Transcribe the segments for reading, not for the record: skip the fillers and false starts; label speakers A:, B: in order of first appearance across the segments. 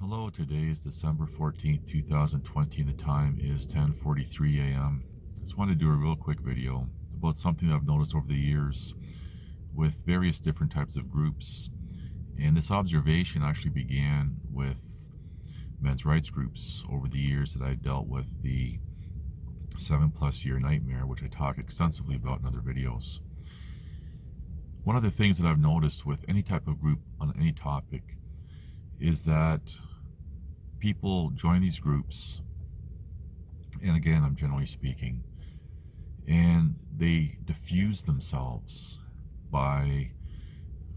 A: Hello, today is December 14th, 2020, and the time is 10:43 a.m. Just want to do a real quick video about something that I've noticed over the years with various different types of groups. And this observation actually began with men's rights groups over the years that I dealt with the 7+ year nightmare, which I talk extensively about in other videos. One of the things that I've noticed with any type of group on any topic is that people join these groups, and again, I'm generally speaking, and they diffuse themselves by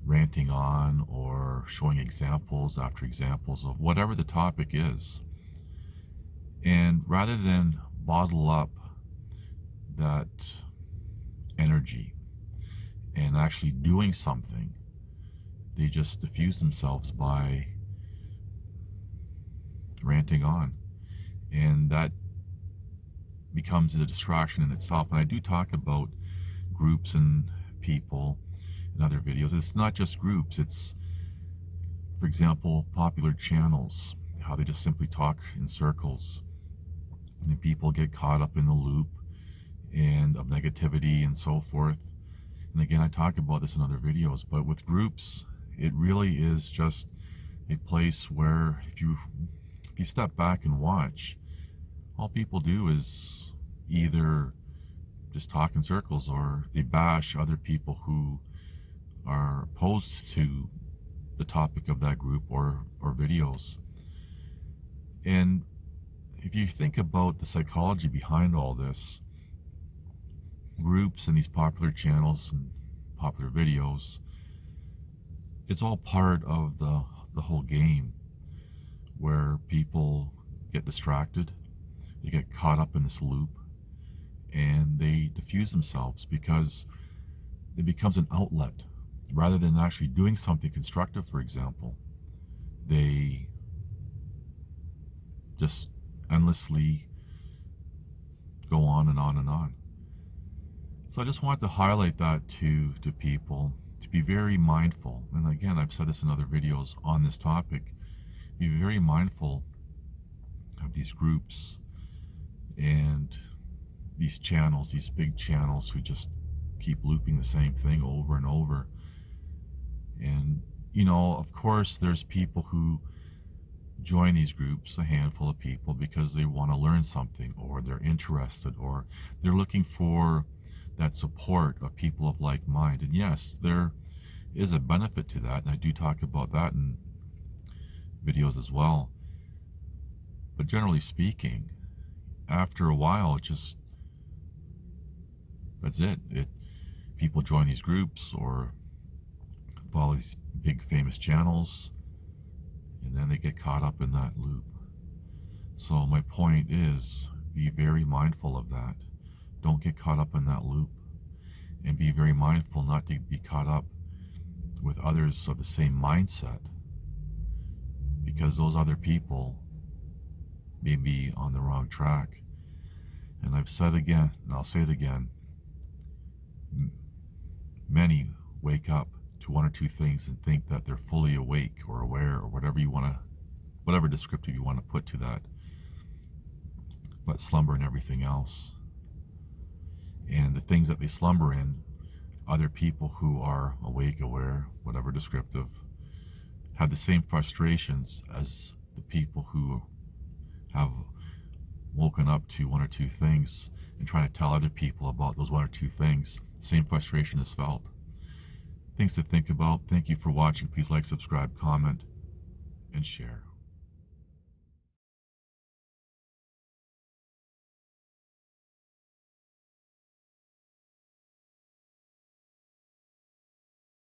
A: ranting on or showing examples after examples of whatever the topic is. And rather than bottle up that energy and actually doing something, they just diffuse themselves by ranting on, and that becomes a distraction in itself. And I do talk about groups and people in other videos. It's not just groups, it's, for example, popular channels, how they just simply talk in circles, and people get caught up in the loop and of negativity and so forth. And again, I talk about this in other videos, but with groups, it really is just a place where if you step back and watch, all people do is either just talk in circles or they bash other people who are opposed to the topic of that group or videos. And if you think about the psychology behind all this, groups and these popular channels and popular videos, it's all part of the whole game, where people get distracted, they get caught up in this loop, and they diffuse themselves because it becomes an outlet. Rather than actually doing something constructive, for example, they just endlessly go on and on and on. So I just wanted to highlight that to people, to be very mindful. And again, I've said this in other videos on this topic. Be very mindful of these groups and these channels, these big channels who just keep looping the same thing over and over. And, you know, of course, there's people who join these groups, a handful of people, because they want to learn something, or they're interested, or they're looking for that support of people of like mind. And yes, there is a benefit to that, and I do talk about that in videos as well. But generally speaking, after a while, that's it. People join these groups or follow these big famous channels, and then they get caught up in that loop. So my point is, be very mindful of that. Don't get caught up in that loop, and be very mindful not to be caught up with others of the same mindset, because those other people may be on the wrong track. And I've said again, and I'll say it again, many wake up to one or two things and think that they're fully awake or aware, or whatever descriptive you want to put to that, but slumber in everything else. And the things that they slumber in, other people who are awake, aware, whatever descriptive, have the same frustrations as the people who have woken up to one or two things and trying to tell other people about those one or two things. Same frustration is felt. Things to think about. Thank you for watching. Please like, subscribe, comment, and share.